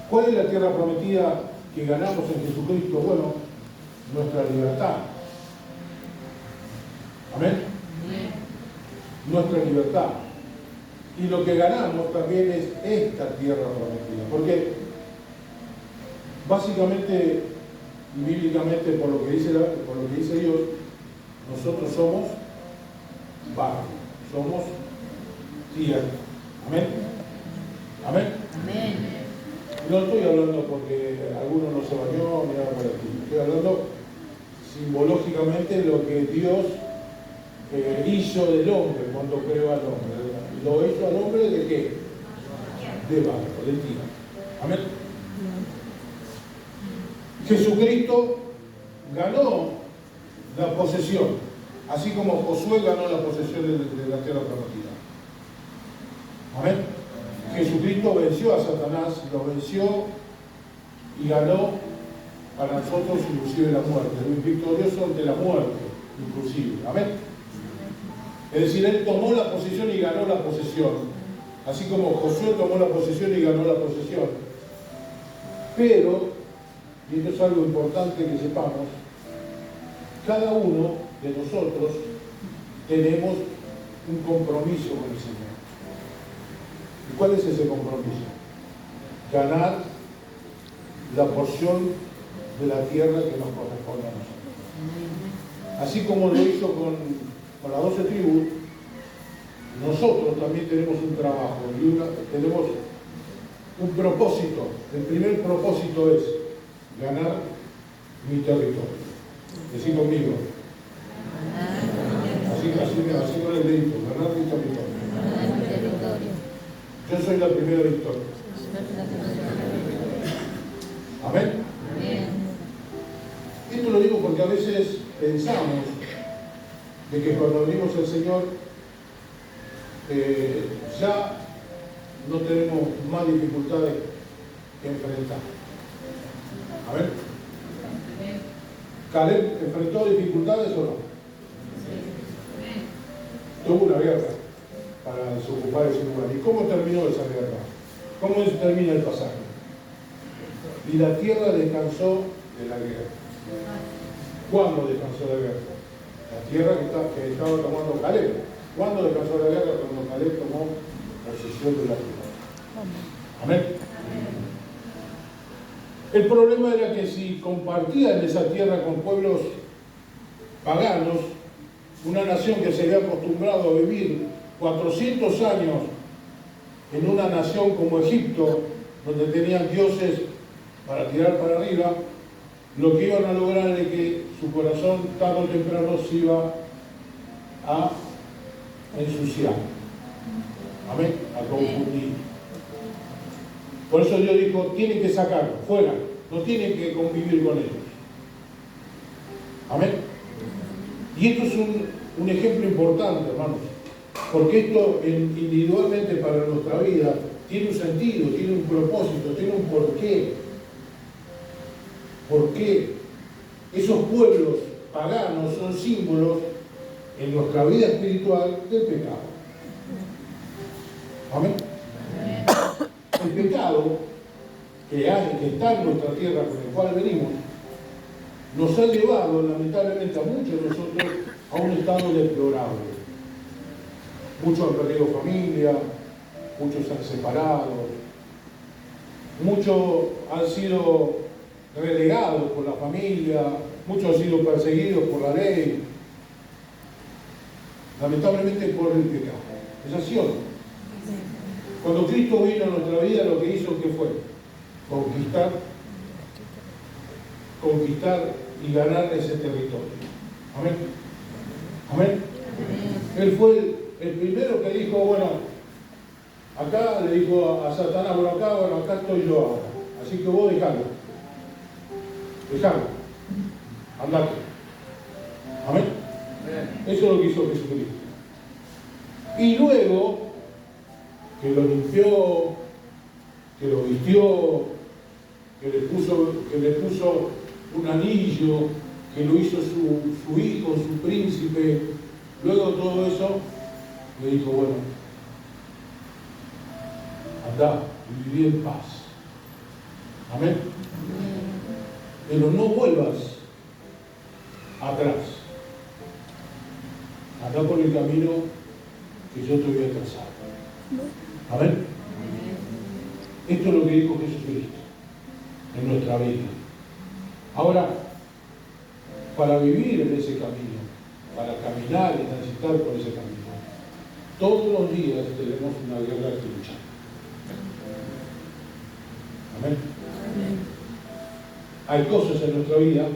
¿Cuál es la tierra prometida que ganamos en Jesucristo? Bueno, nuestra libertad. Amén. Nuestra libertad. Y lo que ganamos también es esta tierra prometida. Porque básicamente y bíblicamente, por lo que dice Dios, nosotros somos barro, somos tierra. Amén. Amén. Amén. No estoy hablando porque alguno no se bañó ni nada por el estilo. Estoy hablando simbológicamente lo que Dios hizo del hombre cuando creó al hombre. ¿Lo hizo al hombre de qué? De barro, de tierra. Amén. Jesucristo ganó la posesión, así como Josué ganó la posesión de la tierra prometida. Amén. Jesucristo venció a Satanás, lo venció y ganó para nosotros inclusive la muerte. Es victorioso ante la muerte, inclusive. Amén. Es decir, Él tomó la posesión y ganó la posesión. Así como Josué tomó la posesión y ganó la posesión. Pero, y esto es algo importante que sepamos, cada uno de nosotros tenemos un compromiso con el Señor. ¿Y cuál es ese compromiso? Ganar la porción de la tierra que nos corresponde a nosotros. Así como lo hizo con las 12 tribus, nosotros también tenemos un trabajo y tenemos un propósito. El primer propósito es ganar mi territorio. Decí conmigo. Así con el dedito, ganar mi territorio. Yo soy la primera victoria. Amén. Esto lo digo porque a veces pensamos de que cuando venimos al Señor ya no tenemos más dificultades que enfrentar. Amén. ¿Caleb enfrentó dificultades o no? Tuvo una guerra para desocupar ese lugar. ¿Y cómo terminó esa guerra? ¿Cómo termina el pasaje? Y la tierra descansó de la guerra. ¿Cuándo descansó de la guerra? La tierra que estaba tomando Caleb. ¿Cuándo descansó la guerra? Cuando Caleb tomó posesión de la tierra. Amén. El problema era que si compartían esa tierra con pueblos paganos, una nación que se había acostumbrado a vivir 400 años en una nación como Egipto, donde tenían dioses para tirar para arriba, lo que iban a lograr es que su corazón tarde o temprano se iba a ensuciar. Amén. A confundir. Por eso Dios dijo, tienen que sacarlo, fuera, no tienen que convivir con ellos. Amén. Y esto es un ejemplo importante, hermanos, porque esto individualmente para nuestra vida tiene un sentido, tiene un propósito, tiene un porqué. ¿Por qué? Esos pueblos paganos son símbolos en nuestra vida espiritual del pecado. Amén. El pecado que está en nuestra tierra con el cual venimos nos ha llevado lamentablemente a muchos de nosotros a un estado deplorable. Muchos han perdido familia, muchos se han separado, muchos han sido relegados por la familia, muchos han sido perseguidos por la ley, lamentablemente por el pecado. Es así o no. Cuando Cristo vino a nuestra vida, lo que hizo, ¿qué fue? Conquistar y ganar ese territorio. Amén. Amén. Él fue el primero que dijo, bueno, acá le dijo a Satanás, bueno, acá estoy yo ahora. Así que vos dejalo. Andate. Amén. Eso es lo que hizo Jesucristo. Y luego que lo limpió, que lo vistió, que le puso un anillo, que lo hizo su hijo, su príncipe. Luego de todo eso, le dijo, bueno, andá y viví en paz. Amén. Pero no vuelvas atrás. Anda por el camino que yo te voy a trazar. Amén. Esto es lo que dijo Jesucristo en nuestra vida. Ahora, para vivir en ese camino, para caminar y transitar por ese camino, todos los días tenemos una guerra que luchar. Amén. Hay cosas en nuestra vida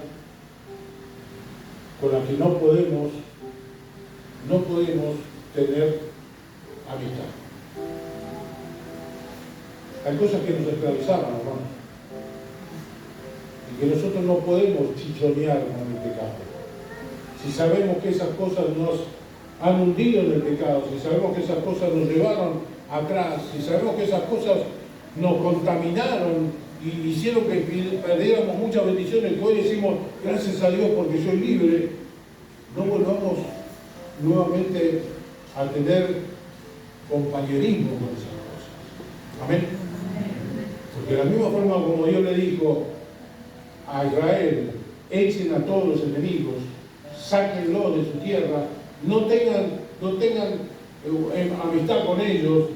con las que no podemos tener amistad. Hay cosas que nos esclavizaban, hermano, y que nosotros no podemos chichonear con el pecado. Si sabemos que esas cosas nos han hundido en el pecado, si sabemos que esas cosas nos llevaron atrás, si sabemos que esas cosas nos contaminaron y hicieron que perdiéramos muchas bendiciones, que hoy decimos gracias a Dios porque soy libre, no volvamos nuevamente a tener compañerismo con esas cosas. Amén. Porque de la misma forma como Dios le dijo a Israel, echen a todos los enemigos, sáquenlo de su tierra, no tengan amistad con ellos,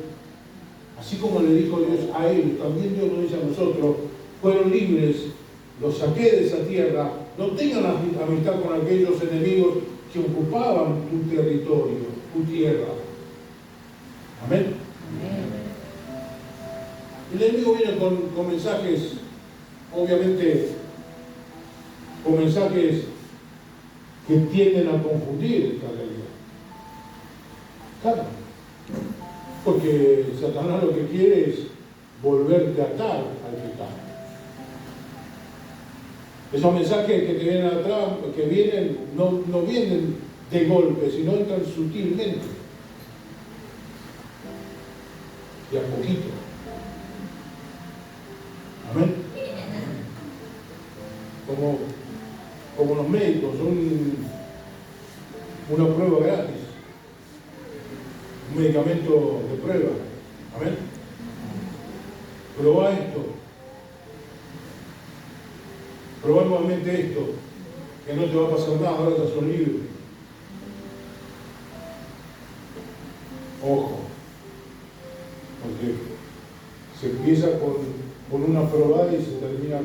así como le dijo Dios a ellos, también Dios lo dice a nosotros, fueron libres, los saqué de esa tierra, no tengan amistad con aquellos enemigos que ocupaban tu territorio, tu tierra. Amén. El enemigo viene con mensajes, obviamente, con mensajes que tienden a confundir esta realidad. Claro, porque Satanás lo que quiere es volverte a atar al pecado. Esos mensajes que te vienen atrás, que vienen, no vienen de golpe, sino entran sutilmente, de a poquito. Amén. Como los médicos, una prueba gratis, un medicamento de prueba. Amén. Probá esto. Probá nuevamente esto, que no te va a pasar nada, ahora ya sos libre. Ojo, porque se empieza con una probada y se termina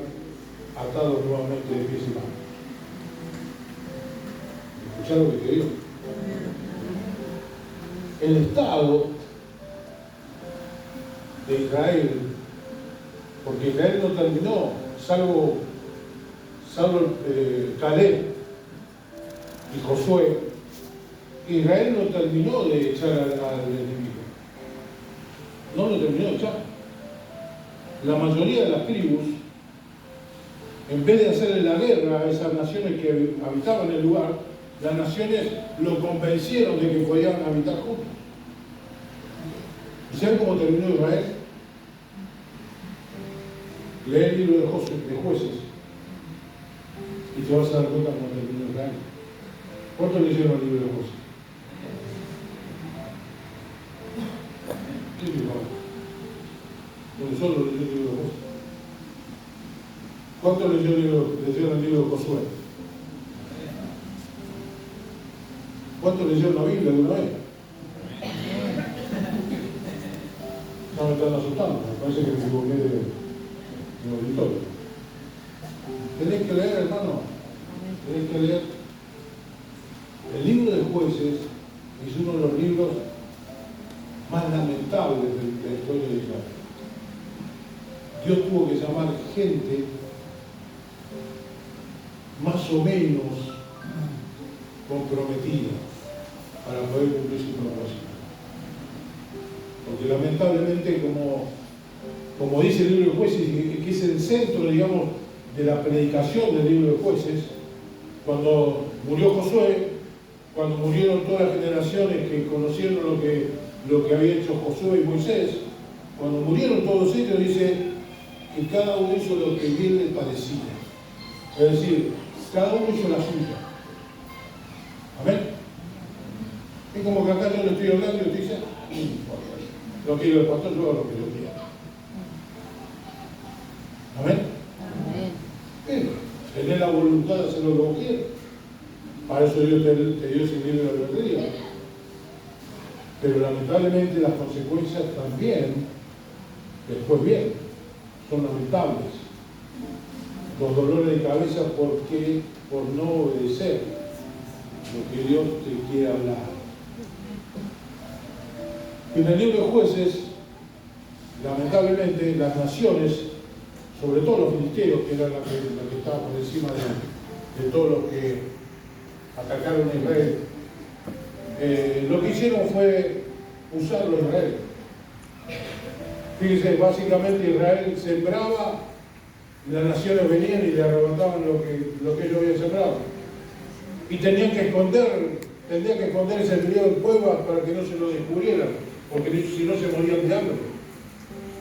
atado nuevamente de pies y manos. ¿Escuchás lo que te digo? El estado de Israel, porque Israel no terminó, salvo Caleb y Josué, Israel no terminó de echar al enemigo. No lo terminó de echar. La mayoría de las tribus, en vez de hacerle la guerra a esas naciones que habitaban el lugar, las naciones lo convencieron de que podían habitar juntos. ¿Y saben cómo terminó Israel? Lee el libro de Jueces y te vas a dar cuenta cómo terminó Israel. ¿Cuántos leyeron el libro de Jueces? ¿Qué dijo? Porque solo leyó el libro de Jueces. ¿Cuántos leyeron el libro de Josué? ¿Cuántos leyeron la Biblia de una vez? Ya me están asustando, me parece que me equivoqué de auditorio. Tenés que leer, hermano, tenés que leer. El libro de Jueces es uno de los libros más lamentables de la historia de Israel. Dios tuvo que llamar gente más o menos comprometida para poder cumplir su propósito. Porque lamentablemente, como dice el libro de Jueces, que es el centro, digamos, de la predicación del libro de Jueces, cuando murió Josué, cuando murieron todas las generaciones que conocieron lo que había hecho Josué y Moisés, cuando murieron todos ellos, dice que cada uno hizo lo que bien le parecía. Es decir, cada uno hizo la suya. Amén. Es como que acá yo le estoy hablando y usted dice, no quiero el pastor, yo hago lo que yo quiero. Amén. Tenés la voluntad de hacer lo que vos quieras. Para eso Dios te dio ese libre albedrío. Pero lamentablemente las consecuencias también, después vienen, son lamentables. Los dolores de cabeza, ¿por qué? Por no obedecer lo que Dios te quiere hablar. En el libro de Jueces, lamentablemente, las naciones, sobre todo los filisteos, que eran la que estaban por encima de todos los que atacaron a Israel, lo que hicieron fue usarlo a Israel. Fíjense, básicamente Israel sembraba, y las naciones venían y le arrebataban lo que ellos habían sembrado. Y tenían que esconder ese periodo en cuevas para que no se lo descubrieran, porque si no se morían de hambre.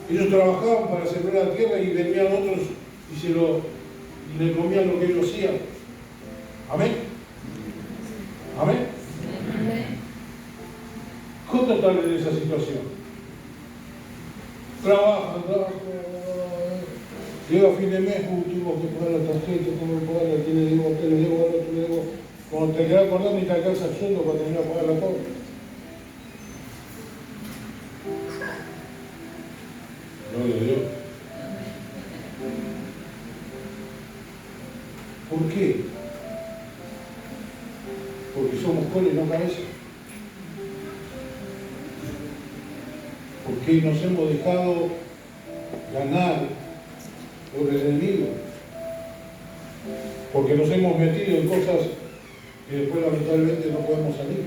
Ellos trabajaban para sembrar la tierra y venían otros y le comían lo que ellos hacían. Amén. Amén. ¿Cómo tratar de esa situación? Trabajan. Llega a fin de mes, tuvimos que pagar la tarjeta, tengo que pagar, aquí le digo, le digo al otro, le digo. Cuando te quedas acordando y te alcanza el sueldo para terminar a pagar la todo. Gloria a Dios. ¿Por qué? Porque somos cola y no cabeza. Porque nos hemos dejado ganar por el enemigo. Porque nos hemos metido en cosas que después lamentablemente no podemos salir.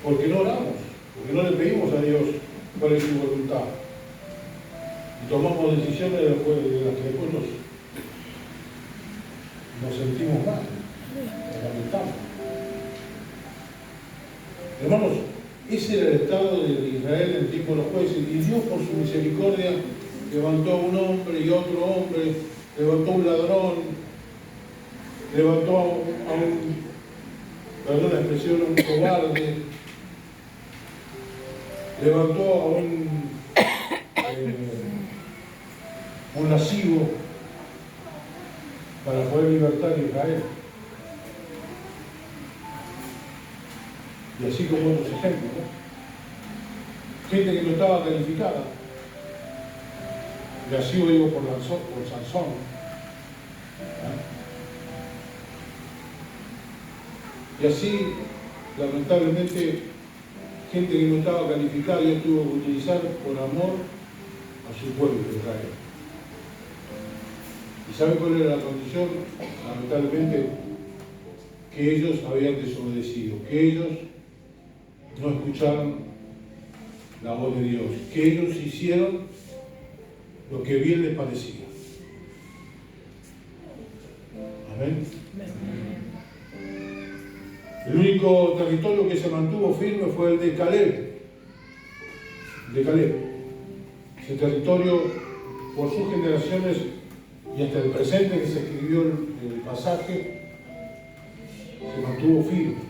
Porque no oramos, porque no le pedimos a Dios cuál es su voluntad. Y tomamos decisiones de las que después nos sentimos mal, nos lamentamos. Hermanos, ese era el estado de Israel en el tiempo de los jueces, y Dios por su misericordia levantó a un hombre y otro hombre, levantó a un ladrón, levantó a un, perdón la expresión, a un cobarde, levantó a un lascivo para poder libertar a Israel. Y así como otros ejemplos, ¿no? Gente que no estaba calificada. Y así lo digo por Sansón. Y así, lamentablemente, gente que no estaba calificada Dios tuvo que utilizar por amor a su pueblo de Israel. ¿Y saben cuál era la condición? Lamentablemente, que ellos habían desobedecido, que ellos no escucharon la voz de Dios, que ellos hicieron lo que bien les parecía. Amén. El único territorio que se mantuvo firme fue el de Caleb. Ese territorio, por sus generaciones y hasta el presente que se escribió el pasaje, se mantuvo firme.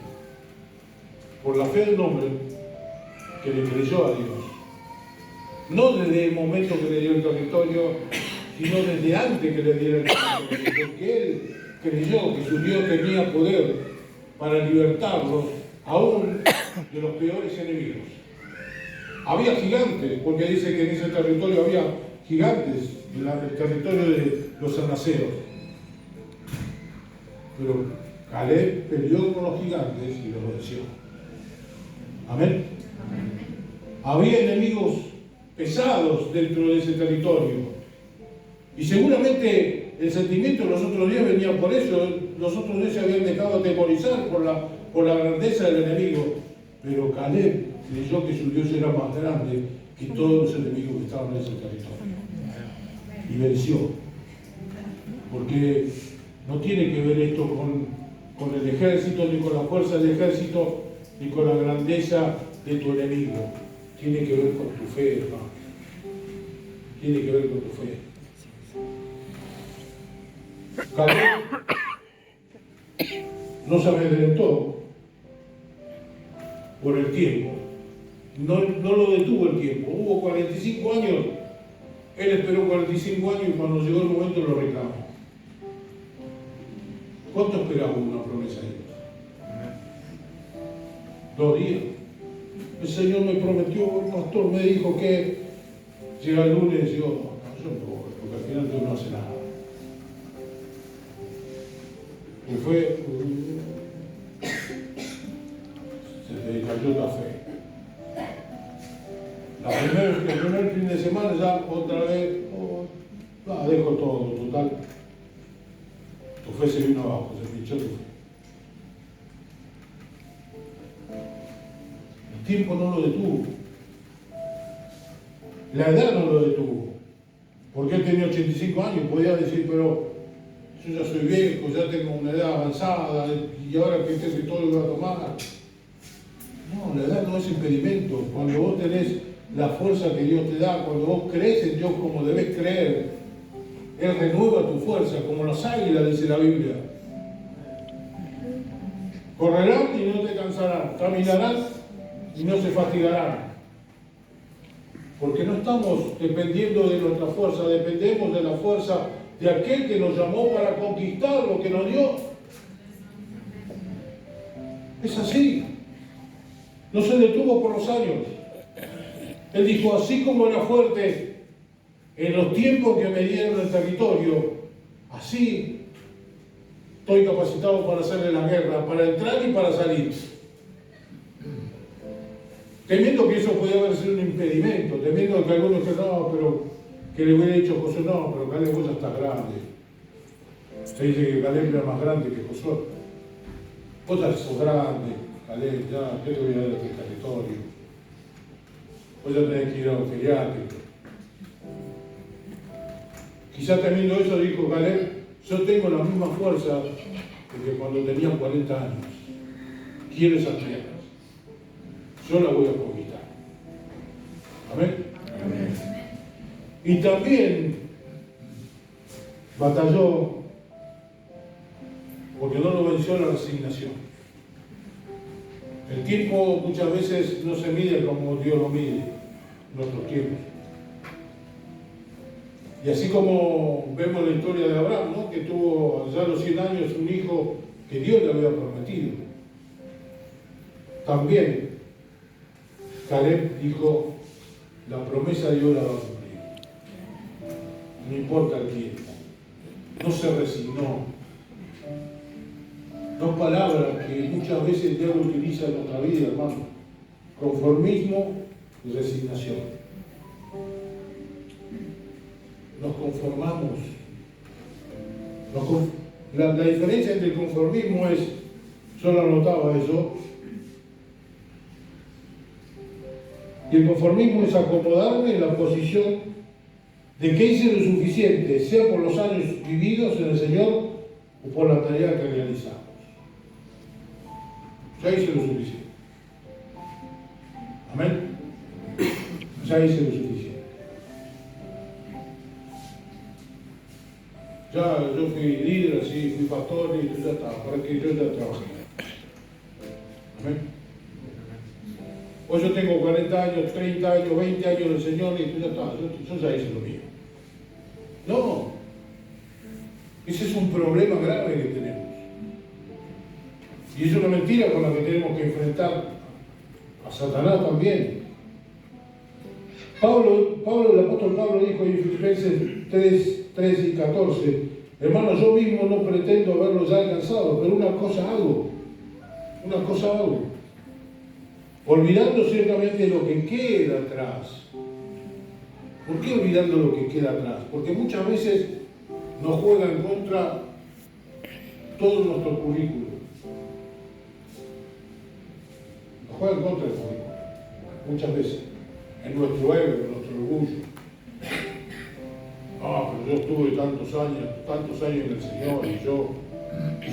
Por la fe del hombre que le creyó a Dios. No desde el momento que le dio el territorio, sino desde antes que le diera el territorio. Porque él creyó que su Dios tenía poder para libertarlos aún de los peores enemigos. Había gigantes, porque dice que en ese territorio había gigantes, en el territorio de los anaseos. Pero Caleb peleó con los gigantes y los venció. Amén. Había enemigos pesados dentro de ese territorio. Y seguramente el sentimiento de los otros días venía por eso. Los otros días se habían dejado atemorizar por la grandeza del enemigo. Pero Caleb creyó que su Dios era más grande que todos los enemigos que estaban en ese territorio. Y venció. Porque no tiene que ver esto con el ejército, ni con la fuerza del ejército, ni con la grandeza de tu enemigo. Tiene que ver con tu fe, hermano. Tiene que ver con tu fe. Caleb no se amedrentó por el tiempo. No lo detuvo el tiempo. Hubo 45 años Él esperó 45 años y cuando llegó el momento lo reclamó. ¿Cuánto esperaba una promesa de Dios? 2 días. El Señor me prometió, el pastor me dijo que llega el lunes y yo no voy, porque al final Dios no hace nada. Y fue, se le cayó la fe. El primer fin de semana ya otra vez, dejo todo, total. Tu fe se vino abajo, se pinchó tu fe. El tiempo no lo detuvo. La edad no lo detuvo. Porque él tenía 85 años, podía decir, pero yo ya soy viejo, ya tengo una edad avanzada, y ahora que todo lo voy a tomar. No, la edad no es impedimento. Cuando vos tenés la fuerza que Dios te da, cuando vos crees en Dios como debes creer, Él renueva tu fuerza, como las águilas, dice la Biblia. Correrán y no te cansarán, caminarán y no se fatigarán. Porque no estamos dependiendo de nuestra fuerza, dependemos de la fuerza de aquel que nos llamó para conquistar lo que nos dio. Es así. No se detuvo por los años. Él dijo, así como era fuerte en los tiempos que me dieron el territorio, así estoy capacitado para hacerle la guerra, para entrar y para salir. Temiendo que eso podía haber sido un impedimento, temiendo que algunos que no, pero que le hubiera dicho a Josué, no, pero Caleb vos ya estás grande. Se dice que Caleb era más grande que Josué. Vos ya sos grande, Caleb, ya, ¿qué te voy a dar de este territorio? Vos ya tenés que ir a los geriátricos. Quizás temiendo eso dijo Caleb, yo tengo la misma fuerza que cuando tenía 40 años. Quiero esas tierras. Yo las voy a conquistar. Amén. Amén. Y también batalló porque no lo venció la resignación. El tiempo muchas veces no se mide como Dios lo mide, nuestros tiempos. Y así como vemos la historia de Abraham, ¿no? Que tuvo ya a los 100 años un hijo que Dios le había prometido. También Caleb dijo, la promesa Dios la va a cumplir. No importa el tiempo. No se resignó. 2 palabras que muchas veces el diablo utiliza en nuestra vida, hermano. Conformismo y resignación. Nos conformamos. La diferencia entre el conformismo es, yo lo anotaba eso, y el conformismo es acomodarme en la posición de que hice lo suficiente, sea por los años vividos en el Señor o por la tarea que realizamos. Ya hice lo suficiente. Amén. Ya hice lo suficiente. Ya yo fui líder, así, fui pastor y ya está, para que yo ya trabajé. Amén. Hoy yo tengo 40 años, 30 años, 20 años del Señor y ya está, yo ya hice lo mío. No, ese es un problema grave que tenemos. Y es una mentira con la que tenemos que enfrentar a Satanás también. El apóstol Pablo dijo en Filipenses 3 y 14, hermano, yo mismo no pretendo haberlo ya alcanzado, pero una cosa hago. Olvidando ciertamente lo que queda atrás. ¿Por qué olvidando lo que queda atrás? Porque muchas veces nos juega en contra todo nuestro currículo. Nos juega en contra del currículo. Muchas veces. En nuestro ego, en nuestro orgullo. Pero yo estuve tantos años en el Señor, y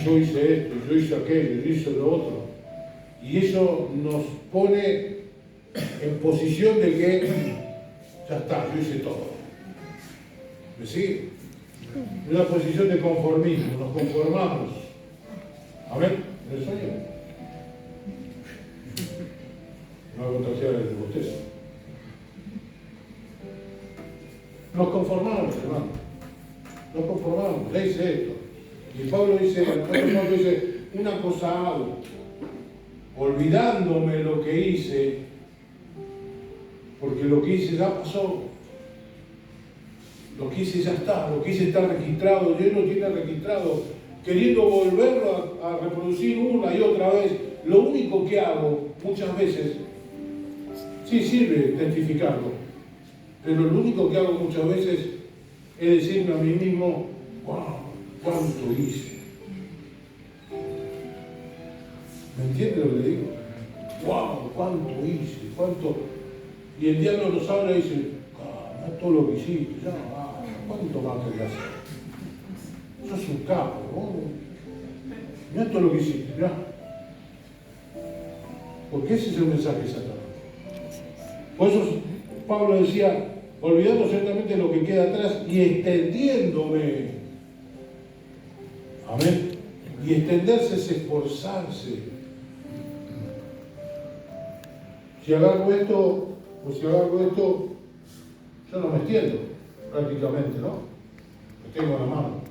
yo hice esto, yo hice aquello, yo hice lo otro. Y eso nos pone en posición de que ya está, yo hice todo. ¿Me sigue? Una posición de conformismo, nos conformamos. Amén. ¿En el sueño? No va a contagiar el bostezo. Nos conformamos, hermano. Nos conformamos. Le dice esto. Y Pablo dice, una cosa hago, olvidándome lo que hice, porque lo que hice ya pasó. Lo que hice ya está, lo que hice está registrado, Dios lo tiene registrado, queriendo volverlo a reproducir una y otra vez. Lo único que hago muchas veces, sí sirve testificarlo, pero lo único que hago muchas veces es decirme a mí mismo, wow, cuánto hice. ¿Me entiende lo que le digo? Wow, cuánto hice, cuánto. Y el diablo nos habla y dice, no todo lo que hiciste, ya, ¿cuánto más querías hacer? Sos un capo, ¿no? Mirá todo lo que hiciste, mirá. Porque ese es el mensaje de Satanás. Por eso Pablo decía, olvidando ciertamente lo que queda atrás y extendiéndome. Amén. Y extenderse es esforzarse. Si agarro esto, yo no me extiendo, prácticamente, ¿no? Lo tengo en la mano.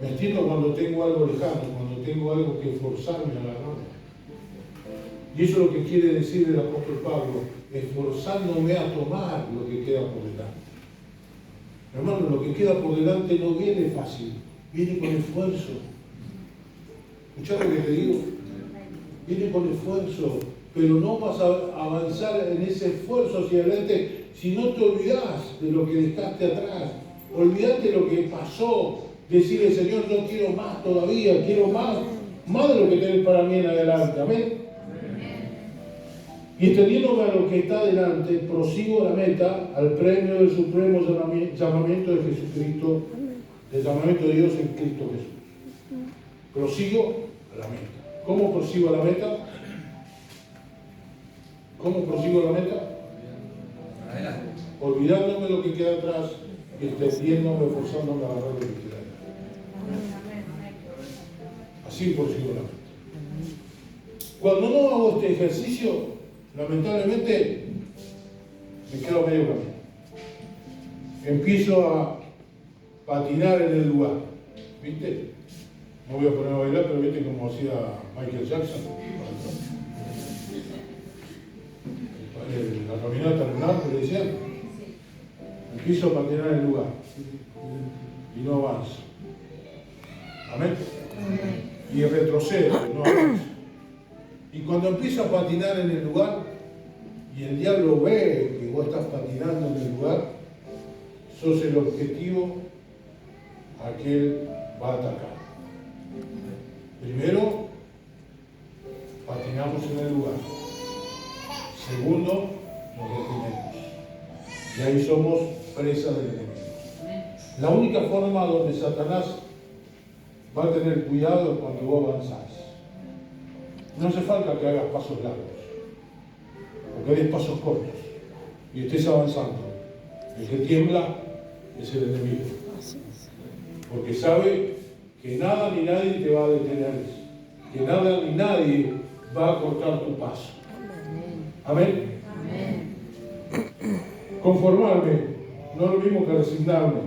Me extiendo cuando tengo algo lejano, cuando tengo algo que esforzarme a agarrar. Y eso es lo que quiere decir el apóstol Pablo, esforzándome a tomar lo que queda por delante. Hermano, lo que queda por delante no viene fácil, viene con esfuerzo. ¿Escuchás lo que te digo? Viene con esfuerzo, pero no vas a avanzar en ese esfuerzo hacia adelante si no te olvidás de lo que dejaste atrás. Olvidate lo que pasó. Decirle, Señor, yo quiero más todavía, quiero más de lo que tenés para mí en adelante. Amén. Y extendiéndome a lo que está delante, prosigo a la meta, al premio del supremo llamamiento de Jesucristo, del llamamiento de Dios en Cristo Jesús. Prosigo a la meta. ¿Cómo prosigo a la meta? ¿Cómo prosigo a la meta? Olvidándome lo que queda atrás y extendiéndome, esforzándome a agarrar lo que queda atrás. Así prosigo a la meta. Cuando no hago este ejercicio, lamentablemente me quedo medio camino. Empiezo a patinar en el lugar. ¿Viste? No voy a poner a bailar, pero viste como hacía Michael Jackson. La caminata lunar, que le decían. Empiezo a patinar en el lugar. Y no avanzo. Amén. Y retrocedo, no avanzo. Y cuando empiezo a patinar en el lugar, y el diablo ve que vos estás patinando en el lugar, sos el objetivo a que él va a atacar. Primero, patinamos en el lugar. Segundo, nos detenemos. Y ahí somos presa del enemigo. La única forma donde Satanás va a tener cuidado es cuando vos avanzás. No hace falta que hagas pasos largos, porque des pasos cortos y estés avanzando. El que tiembla es el enemigo, porque sabe que nada ni nadie te va a detener, que nada ni nadie va a cortar tu paso. Amén. Conformarme no es lo mismo que resignarme.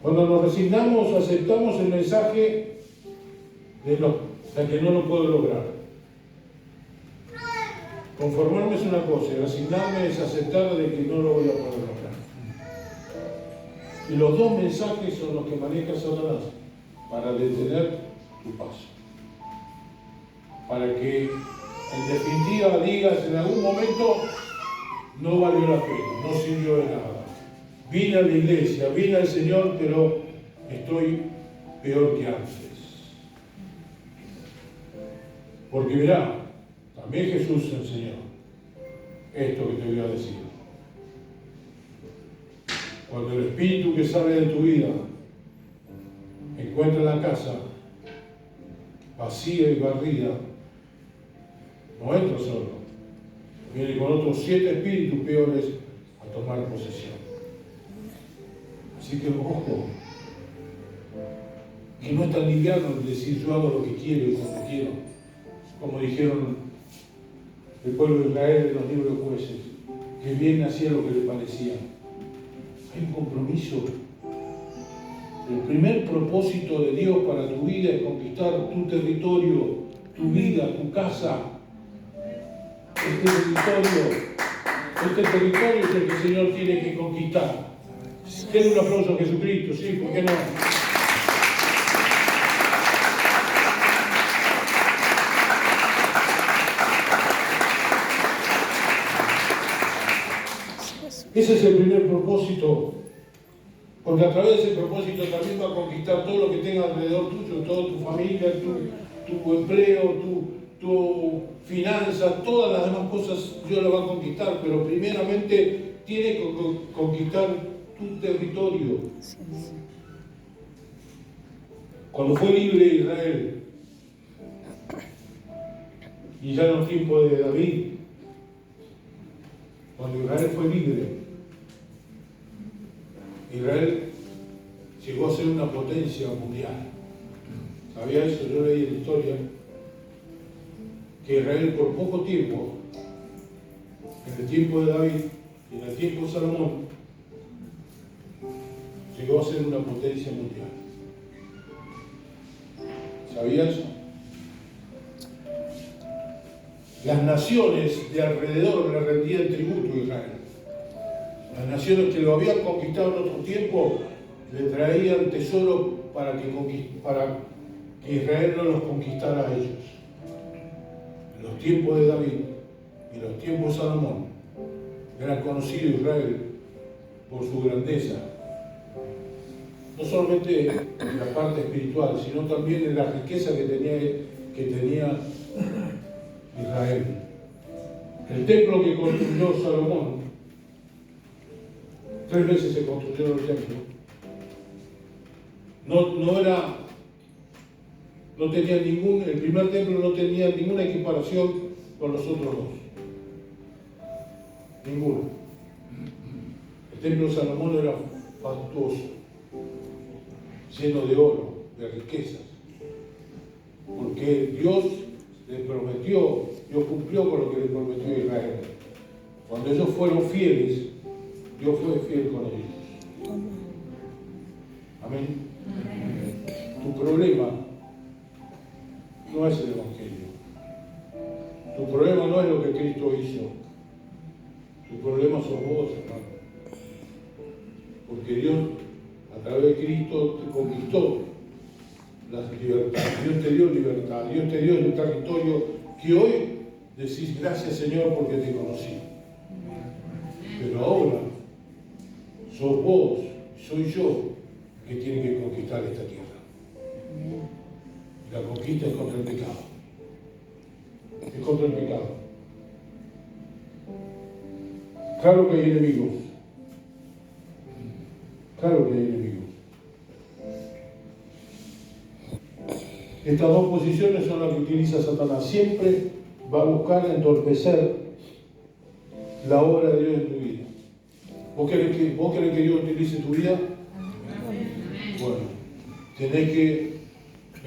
Cuando nos resignamos, aceptamos el mensaje de que no lo puedo lograr. Conformarme es una cosa, y resignarme es aceptar de que no lo voy a poder lograr. Y los dos mensajes son los que maneja Satanás para detener tu paso. Para que en definitiva digas en algún momento, no valió la pena, no sirvió de nada. Vine a la iglesia, vine al Señor, pero estoy peor que antes. Porque mirá, también Jesús enseñó esto que te voy a decir. Cuando el espíritu que sale de tu vida encuentra la casa vacía y barrida, no entra solo, viene con otros 7 espíritus peores a tomar posesión. Así que ojo, que no es tan liviano el decir yo hago lo que quiero y cuando quiero, como dijeron el pueblo de Israel en los libros de Jueces, que bien hacía lo que le parecía. Hay un compromiso. El primer propósito de Dios para tu vida es conquistar tu territorio, tu vida, tu casa. Este territorio es el que el Señor tiene que conquistar. Denle un aplauso a Jesucristo, sí, ¿por qué no? Ese es el primer propósito, porque a través de ese propósito también va a conquistar todo lo que tenga alrededor tuyo, toda tu familia, tu empleo, tu finanza, todas las demás cosas Dios lo va a conquistar, pero primeramente tiene que conquistar tu territorio. Cuando fue libre Israel, y ya en los tiempos de David, cuando Israel fue libre, Israel llegó a ser una potencia mundial. ¿Sabía eso? Yo leí en la historia que Israel por poco tiempo, en el tiempo de David y en el tiempo de Salomón, llegó a ser una potencia mundial. ¿Sabía eso? Las naciones de alrededor le rendían tributo a Israel. Las naciones que lo habían conquistado en otro tiempo le traían tesoro para que Israel no los conquistara a ellos. En los tiempos de David y en los tiempos de Salomón era conocido Israel por su grandeza, no solamente en la parte espiritual, sino también en la riqueza que tenía Israel. El templo que construyó Salomón, 3 veces se construyó el templo, el primer templo no tenía ninguna equiparación con los otros dos. Ninguno. El templo de Salomón era fastuoso, lleno de oro, de riquezas, porque Dios cumplió con lo que le prometió a Israel. Cuando ellos fueron fieles, Dios fue fiel con ellos. Amén. Tu problema no es el Evangelio. Tu problema no es lo que Cristo hizo. Tu problema sos vos, hermano. Porque Dios, a través de Cristo, te conquistó la libertad. Dios te dio libertad. Dios te dio un territorio que hoy decís gracias, Señor, porque te conocí. Pero ahora sos vos, soy yo, que tiene que conquistar esta tierra. La conquista es contra el pecado. Es contra el pecado. Claro que hay enemigos. Claro que hay enemigos. Estas dos posiciones son las que utiliza Satanás. Siempre va a buscar entorpecer la obra de Dios en tu vida. ¿Vos querés que Dios utilice tu vida? Bueno, tenés que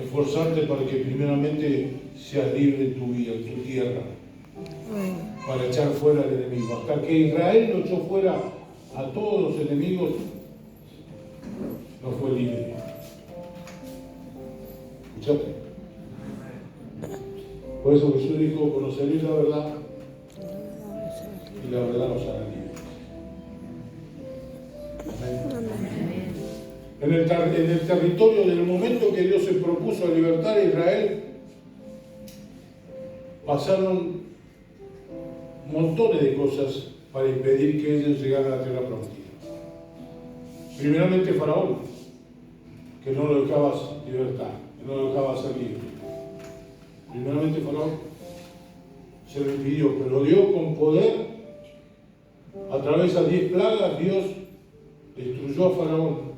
esforzarte para que primeramente seas libre en tu vida, en tu tierra, para echar fuera al enemigo. Hasta que Israel no echó fuera a todos los enemigos, no fue libre. ¿Escuchaste? Por eso Jesús dijo, conoceréis la verdad y la verdad nos hará libres. En el territorio del momento que Dios se propuso a libertar a Israel, pasaron montones de cosas para impedir que ellos llegaran a la tierra prometida. Primeramente Faraón, que no lo dejaba libertad, que no lo dejaba ser libre. Primeramente Faraón se lo impidió, pero Dios con poder, a través de 10 plagas, Dios destruyó a Faraón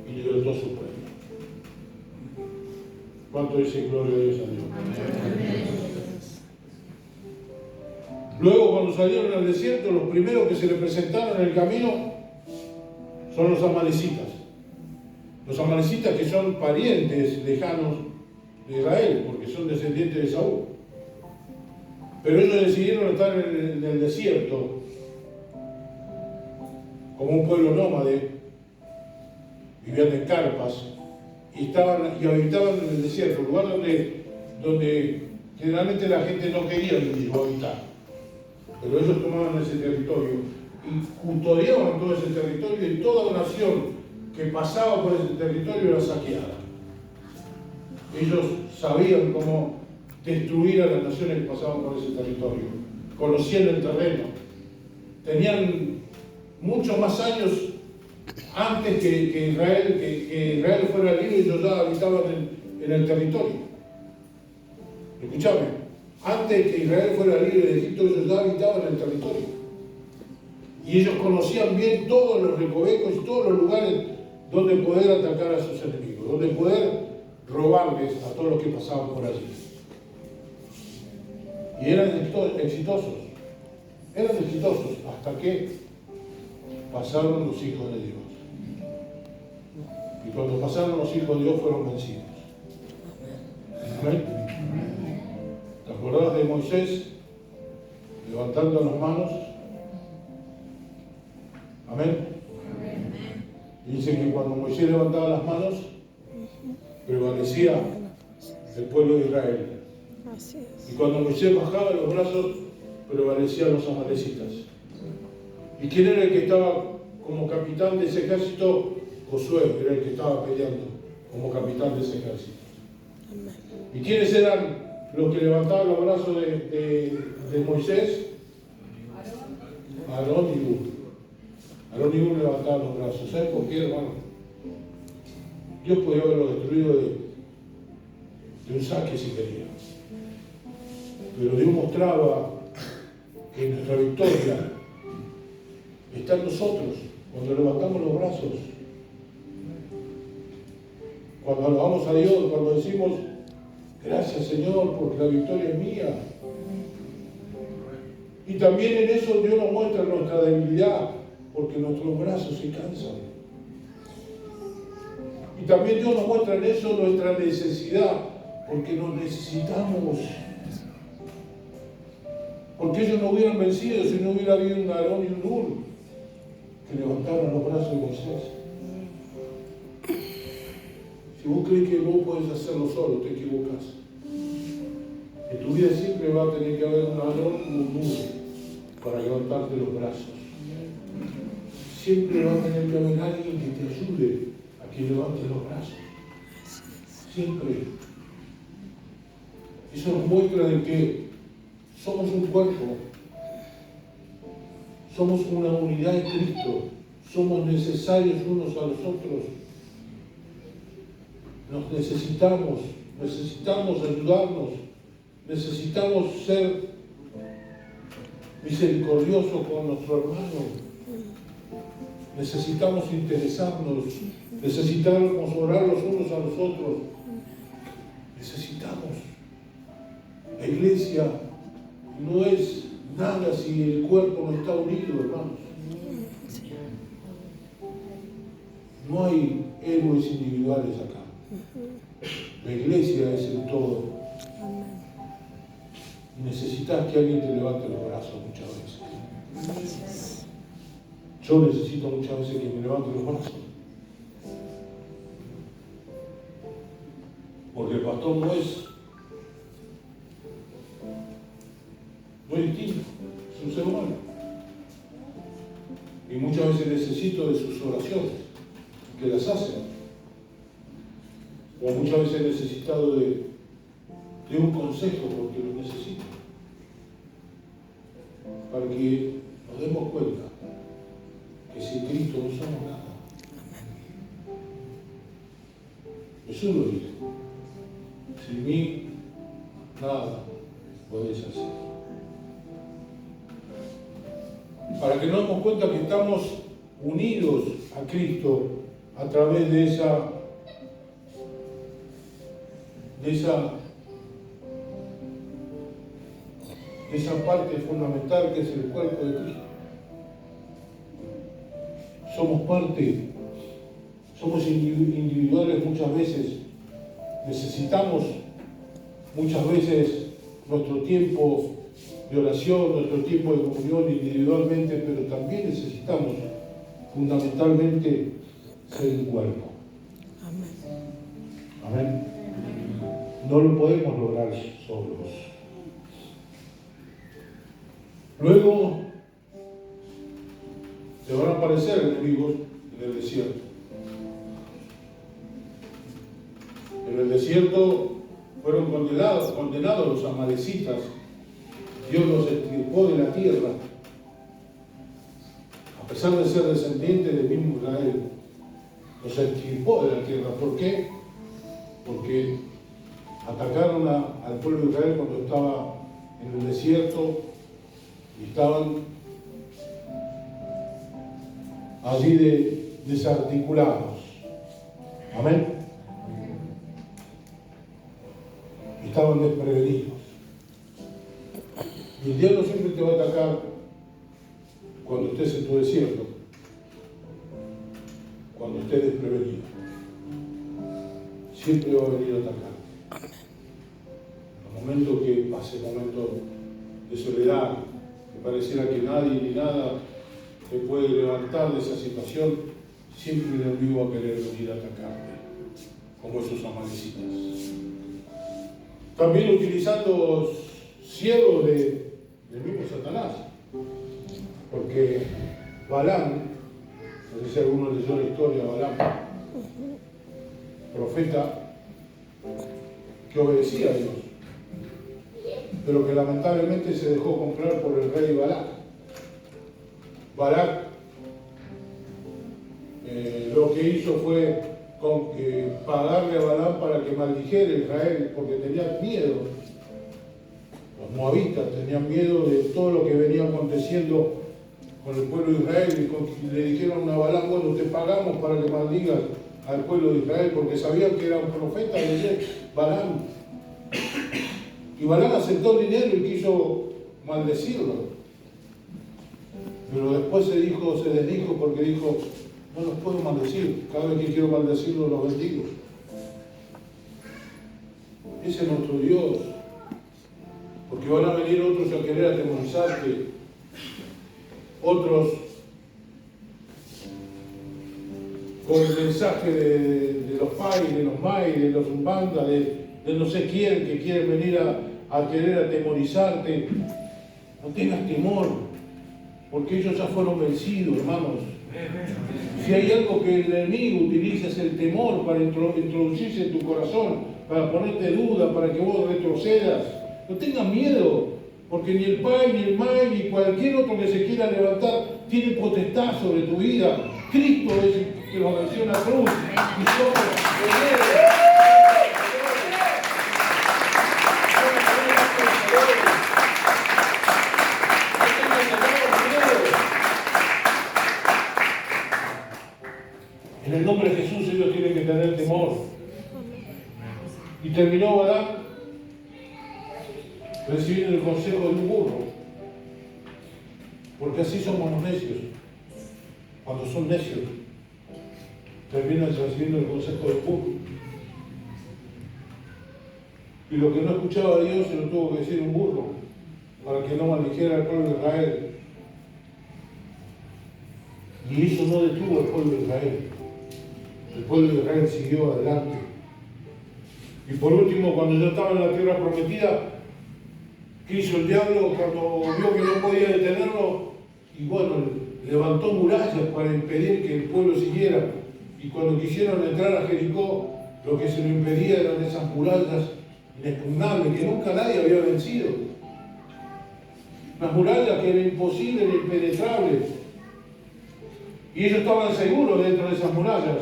y libertó a su pueblo. ¿Cuánto dice gloria a Dios a Dios? Luego, cuando salieron al desierto, los primeros que se le presentaron en el camino son los amalecitas. Los amalecitas, que son parientes lejanos de Israel, porque son descendientes de Saúl. Pero ellos decidieron estar en el desierto como un pueblo nómade, vivían en carpas y habitaban en el desierto, un lugar donde generalmente la gente no quería vivir o habitar. Pero ellos tomaban ese territorio y custodiaban todo ese territorio, y toda nación que pasaba por ese territorio era saqueada. Ellos sabían cómo destruir a las naciones que pasaban por ese territorio, conocían el terreno, tenían muchos más años antes que Israel fuera libre. Ellos ya habitaban en el territorio. Escúchame, antes que Israel fuera libre de Egipto, ellos ya habitaban en el territorio. Y ellos conocían bien todos los recovecos y todos los lugares donde poder atacar a sus enemigos, donde poder robarles a todos los que pasaban por allí. Y eran exitosos. Eran exitosos hasta que pasaron los hijos de Dios. Y cuando pasaron los hijos de Dios fueron vencidos. ¿Amén? ¿Te acordás de Moisés levantando las manos? Amén. Dice que cuando Moisés levantaba las manos, prevalecía el pueblo de Israel. Y cuando Moisés bajaba los brazos, prevalecían los amalecitas. ¿Y quién era el que estaba como capitán de ese ejército? Josué era el que estaba peleando como capitán de ese ejército. ¿Y quiénes eran los que levantaban los brazos de Moisés? Aarón y Hur. Aarón y Hur levantaban los brazos. ¿Sabes por qué, hermano? Dios podía haberlo destruido de un saque si quería. Pero Dios mostraba que nuestra victoria está en nosotros, cuando levantamos los brazos, cuando alabamos a Dios, cuando decimos, gracias Señor, porque la victoria es mía. Y también en eso Dios nos muestra nuestra debilidad, porque nuestros brazos se cansan. Y también Dios nos muestra en eso nuestra necesidad, porque nos necesitamos. Porque ellos no hubieran vencido si no hubiera habido un Aarón y un Hur que levantaran los brazos de Moisés. Si vos crees que vos podés hacerlo solo, te equivocas. En tu vida siempre va a tener que haber un Aarón y un Hur para levantarte los brazos. Siempre va a tener que haber alguien que te ayude a que levantes los brazos. Siempre. Eso nos muestra de que somos un cuerpo, somos una unidad en Cristo, somos necesarios unos a los otros, nos necesitamos ayudarnos, necesitamos ser misericordiosos con nuestro hermano, necesitamos interesarnos, necesitamos orar los unos a los otros, necesitamos. La iglesia no es nada si el cuerpo no está unido, hermanos. No hay héroes individuales acá. La iglesia es el todo. Necesitas que alguien te levante los brazos muchas veces. Yo necesito muchas veces que me levante los brazos. Porque el pastor no es distinto, es un ser humano. Y muchas veces necesito de sus oraciones, que las hacen. O muchas veces he necesitado de un consejo porque lo necesito. Para que nos demos cuenta que sin Cristo no somos nada. Jesús lo dijo. Sin mí, nada podéis hacer. Para que nos demos cuenta que estamos unidos a Cristo a través de esa parte fundamental que es el cuerpo de Cristo. Somos parte, somos individuales muchas veces, necesitamos muchas veces nuestro tiempo de oración, nuestro tiempo de comunión individualmente, pero también necesitamos fundamentalmente ser un cuerpo. Amén. No lo podemos lograr solos. Luego te van a aparecer enemigos en el desierto. En el desierto fueron condenados los amalecitas. Dios los extirpó de la tierra. A pesar de ser descendientes del mismo Israel, los extirpó de la tierra. ¿Por qué? Porque atacaron al pueblo de Israel cuando estaba en el desierto y estaban allí desarticulados. Amén. Estaban desprevenidos. Y el diablo siempre te va a atacar cuando estés en tu desierto, cuando estés desprevenido. Siempre va a venir a atacar. En los momentos que pase momentos de soledad, que pareciera que nadie ni nada te puede levantar de esa situación, siempre el enemigo va a querer venir a atacarte, como esos amalecitas. También utilizando siervos del mismo Satanás, porque Balaam, no sé si alguno leyó la historia de Balaam, profeta que obedecía a Dios, pero que lamentablemente se dejó comprar por el rey Balac. Balac lo que hizo fue pagarle a Balaam para que maldijera a Israel, porque tenían miedo. Los moabitas tenían miedo de todo lo que venía aconteciendo con el pueblo de Israel, y le dijeron a Balaam: bueno, te pagamos para que maldigas al pueblo de Israel, porque sabían que era un profeta de Balaam. Y Balaam aceptó el dinero y quiso maldecirlo. Pero después se desdijo porque dijo: no los puedo maldecir, cada vez que quiero maldecirlos los bendigo. Ese es nuestro Dios. Porque van a venir otros a querer atemorizarte, otros con el mensaje de los PAI, de los MAI, de los Umbanda, de no sé quién, que quieren venir a querer atemorizarte. No tengas temor, porque ellos ya fueron vencidos, hermanos. Si hay algo que el enemigo utiliza es el temor para introducirse en tu corazón, para ponerte duda, para que vos retrocedas. No tengas miedo, porque ni el PAI, ni el MAI, ni cualquier otro que se quiera levantar tiene potestad sobre tu vida. Cristo es el que lo venció en la cruz. Y somos herederos. En el nombre de Jesús ellos tienen que tener temor. Y terminó Balaam recibiendo el consejo de un burro. Porque así somos los necios. Cuando son necios, terminan recibiendo el consejo del burro. Y lo que no escuchaba a Dios se lo tuvo que decir un burro, para que no maldijera al pueblo de Israel. Y eso no detuvo al pueblo de Israel. El pueblo de Israel siguió adelante. Y por último, cuando ya estaba en la tierra prometida, ¿qué hizo el diablo cuando vio que no podía detenerlo? Y bueno, levantó murallas para impedir que el pueblo siguiera. Y cuando quisieron entrar a Jericó, lo que se lo impedía eran esas murallas inexpugnables que nunca nadie había vencido. Unas murallas que eran imposibles e impenetrables. Y ellos estaban seguros dentro de esas murallas.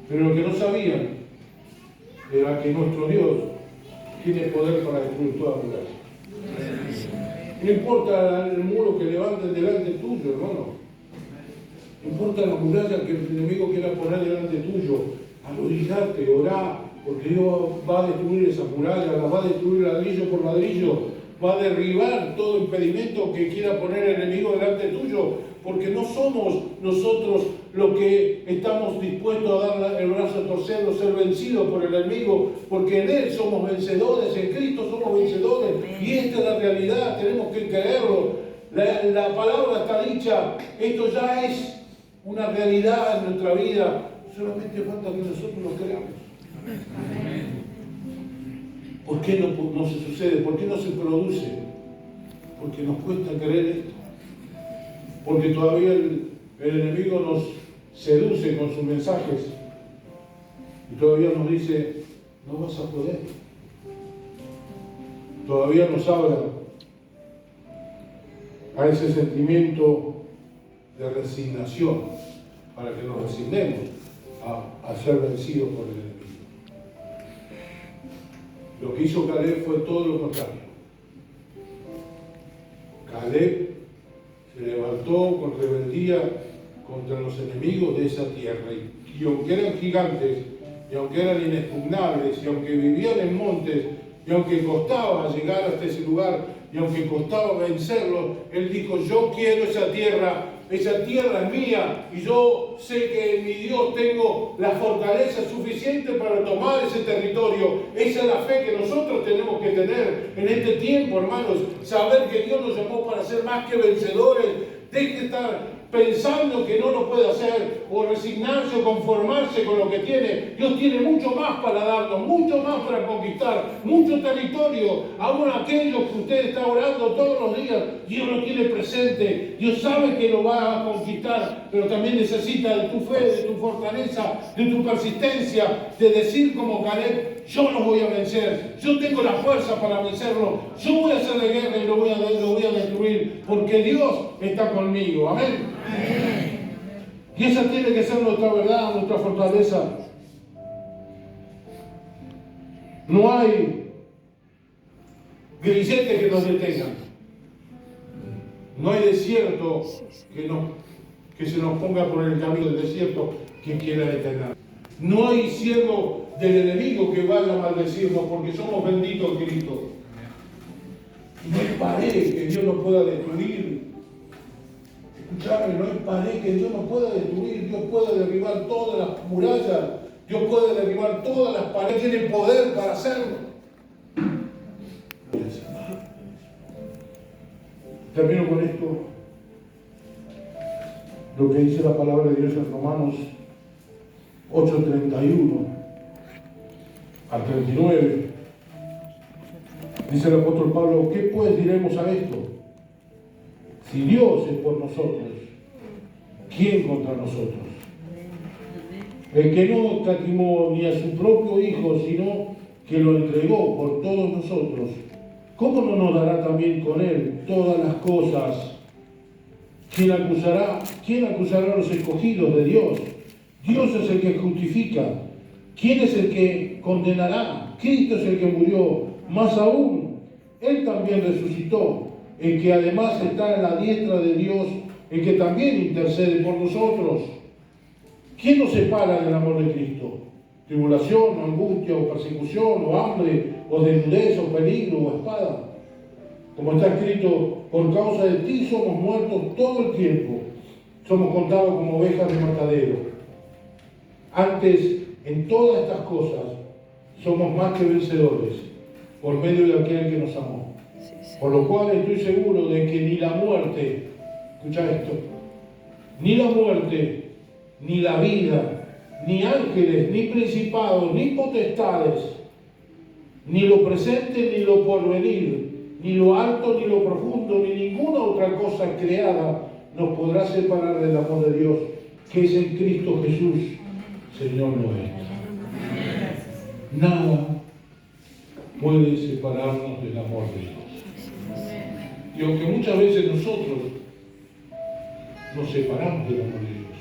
Pero lo que no sabían era que nuestro Dios tiene poder para destruir toda muralla. No importa el muro que levanten delante tuyo, hermano. No importa la muralla que el enemigo quiera poner delante tuyo. Arrodillate, orá, porque Dios va a destruir esa muralla, la va a destruir ladrillo por ladrillo, va a derribar todo impedimento que quiera poner el enemigo delante tuyo. Porque no somos nosotros los que estamos dispuestos a dar el brazo a torcer o ser vencidos por el enemigo, porque en Él somos vencedores, en Cristo somos vencedores, y esta es la realidad, tenemos que creerlo. La palabra está dicha, esto ya es una realidad en nuestra vida. Solamente falta que nosotros lo creamos. ¿Por qué no se sucede? ¿Por qué no se produce? Porque nos cuesta creer esto. Porque todavía el enemigo nos seduce con sus mensajes y todavía nos dice, no vas a poder. Todavía nos habla a ese sentimiento de resignación para que nos resignemos a ser vencidos por el enemigo. Lo que hizo Caleb fue todo lo contrario. Caleb se levantó con rebeldía contra los enemigos de esa tierra y aunque eran gigantes y aunque eran inexpugnables y aunque vivían en montes y aunque costaba llegar hasta ese lugar y aunque costaba vencerlos, él dijo, yo quiero esa tierra es mía y yo sé que en mi Dios tengo la fortaleza suficiente para tomar ese territorio. Esa es la fe que nosotros tenemos que tener en este tiempo, hermanos. Saber que Dios nos llamó para ser más que vencedores. Deje de estar pensando que no lo puede hacer o resignarse o conformarse con lo que tiene. Dios tiene mucho más para darnos, mucho más para conquistar, mucho territorio. Aún aquellos que usted está orando todos los días, Dios lo tiene presente. Dios sabe que lo va a conquistar, pero también necesita de tu fe, de tu fortaleza, de tu persistencia, de decir como Caleb, yo los voy a vencer, yo tengo la fuerza para vencerlo, yo voy a hacer de guerra y lo voy a destruir, porque Dios está conmigo. Amén. Y esa tiene que ser nuestra verdad, nuestra fortaleza. No hay grilletes que nos detengan. No hay desierto que se nos ponga por el camino del desierto que quiera detener. No hay siervo del enemigo que vaya a maldecirnos porque somos benditos en Cristo. No hay pared que Dios no pueda destruir. Escuchame, no hay pared que Dios no pueda destruir. Dios puede derribar todas las murallas. Dios puede derribar todas las paredes. Tiene poder para hacerlo. Termino con esto. Lo que dice la palabra de Dios en Romanos 8:31 al 39. Dice el apóstol Pablo, ¿qué pues diremos a esto? Si Dios es por nosotros, ¿quién contra nosotros? El que no escatimó ni a su propio Hijo, sino que lo entregó por todos nosotros, ¿cómo no nos dará también con Él todas las cosas? ¿Quién acusará a los escogidos de Dios? Dios es el que justifica. ¿Quién es el que condenará? Cristo es el que murió. Más aún, Él también resucitó, el que además está en la diestra de Dios, el que también intercede por nosotros. ¿Quién nos separa del amor de Cristo? ¿Tribulación, o angustia, o persecución, o hambre, o desnudez, o peligro, o espada? Como está escrito, por causa de ti somos muertos todo el tiempo. Somos contados como ovejas de matadero. Antes, en todas estas cosas, somos más que vencedores, por medio de aquel que nos amó. Por lo cual estoy seguro de que ni la muerte, escucha esto, ni la muerte, ni la vida, ni ángeles, ni principados, ni potestades, ni lo presente, ni lo porvenir, ni lo alto, ni lo profundo, ni ninguna otra cosa creada nos podrá separar del amor de Dios, que es en Cristo Jesús, Señor nuestro. Nada puede separarnos del amor de Dios. Y aunque muchas veces nosotros nos separamos del amor de Dios,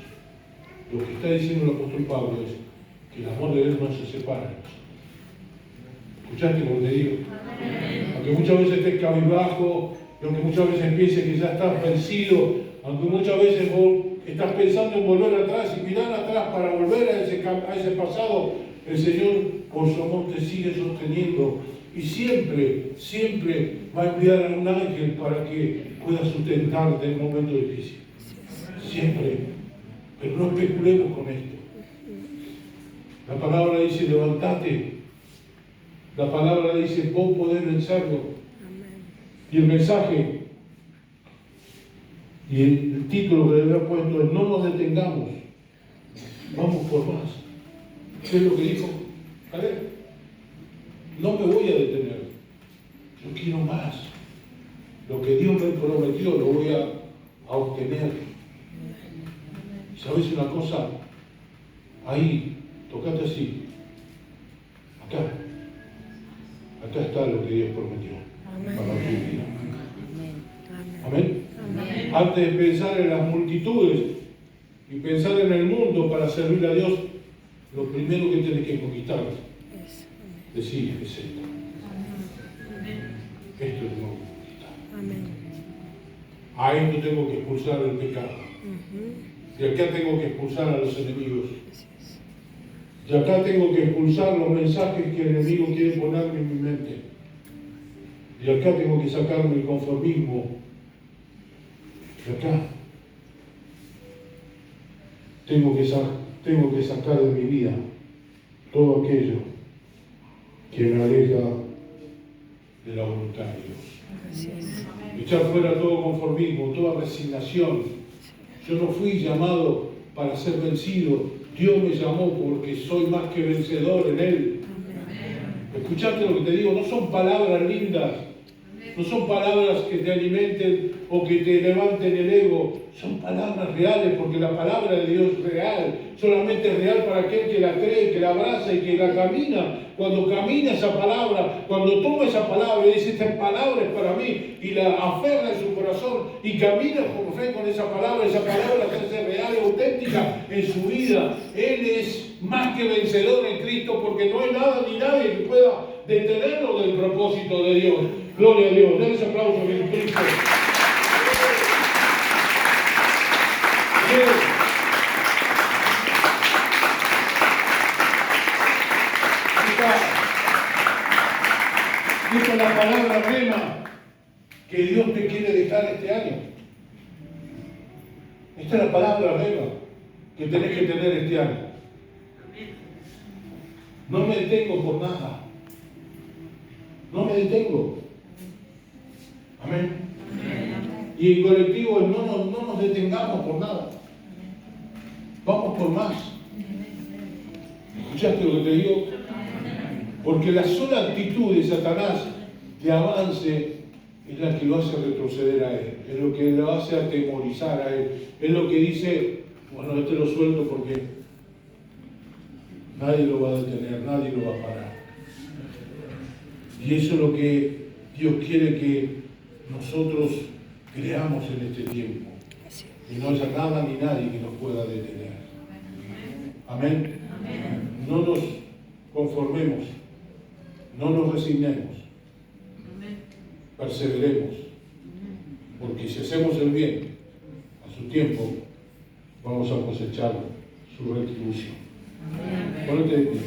lo que está diciendo el apóstol Pablo es que el amor de Dios no se separa. ¿Escuchaste lo que te digo? Aunque muchas veces estés cabizbajo, y aunque muchas veces pienses que ya estás vencido, aunque muchas veces vos estás pensando en volver atrás y mirar atrás para volver a ese pasado, el Señor por su amor te sigue sosteniendo y siempre va a enviar a un ángel para que pueda sustentarte en momentos difíciles. Siempre. Pero no especulemos con esto. La palabra dice, levantate. La palabra dice, vos podés vencerlo. Y el mensaje y el título que le había puesto es, no nos detengamos detengamos. Vamos por más. ¿Qué es lo que dijo Caleb? No me voy a detener. Yo quiero más. Lo que Dios me prometió lo voy a obtener. ¿Sabes una cosa? Ahí, tocate así. Acá está lo que Dios prometió para tu vida. Amén. Amén. Antes de pensar en las multitudes y pensar en el mundo para servir a Dios, lo primero que tienes que conquistar es decir, es esto. Esto tengo que conquistar. A esto tengo que expulsar el pecado. Y acá tengo que expulsar a los enemigos. Y acá tengo que expulsar los mensajes que el enemigo quiere ponerme en mi mente. Y acá tengo que sacarme el conformismo. Y acá tengo que sacar de mi vida todo aquello que me aleja de la voluntad de Dios. Echar fuera todo conformismo, toda resignación. Yo no fui llamado para ser vencido. Dios me llamó porque soy más que vencedor en Él. Escuchate lo que te digo, no son palabras lindas, no son palabras que te alimenten o que te levanten el ego, son palabras reales, porque la palabra de Dios es real, solamente es real para aquel que la cree, que la abraza y que la camina. Cuando camina esa palabra, cuando toma esa palabra y dice, esta palabra es para mí, y la aferra en su corazón y camina por fe con esa palabra se hace real y auténtica en su vida. Él es más que vencedor en Cristo, porque no hay nada ni nadie que pueda detenerlo del propósito de Dios. Gloria a Dios. Denles aplauso a Jesucristo. Esta es la palabra rema que Dios te quiere dejar este año. Esta es la palabra rema que tenés que tener este año. No me detengo por nada. No me detengo. Amén. Y en colectivo no nos detengamos por nada. Vamos por más. ¿Escuchaste lo que te digo? Porque la sola actitud de Satanás de avance es la que lo hace retroceder a él, es lo que lo hace atemorizar a él, es lo que dice, bueno, este lo suelto porque nadie lo va a detener, nadie lo va a parar. Y eso es lo que Dios quiere que nosotros creamos en este tiempo. Y no haya nada ni nadie que nos pueda detener. Amén. No nos conformemos. No nos resignemos, perseveremos, porque si hacemos el bien a su tiempo, vamos a cosechar su retribución. Ponete de pie.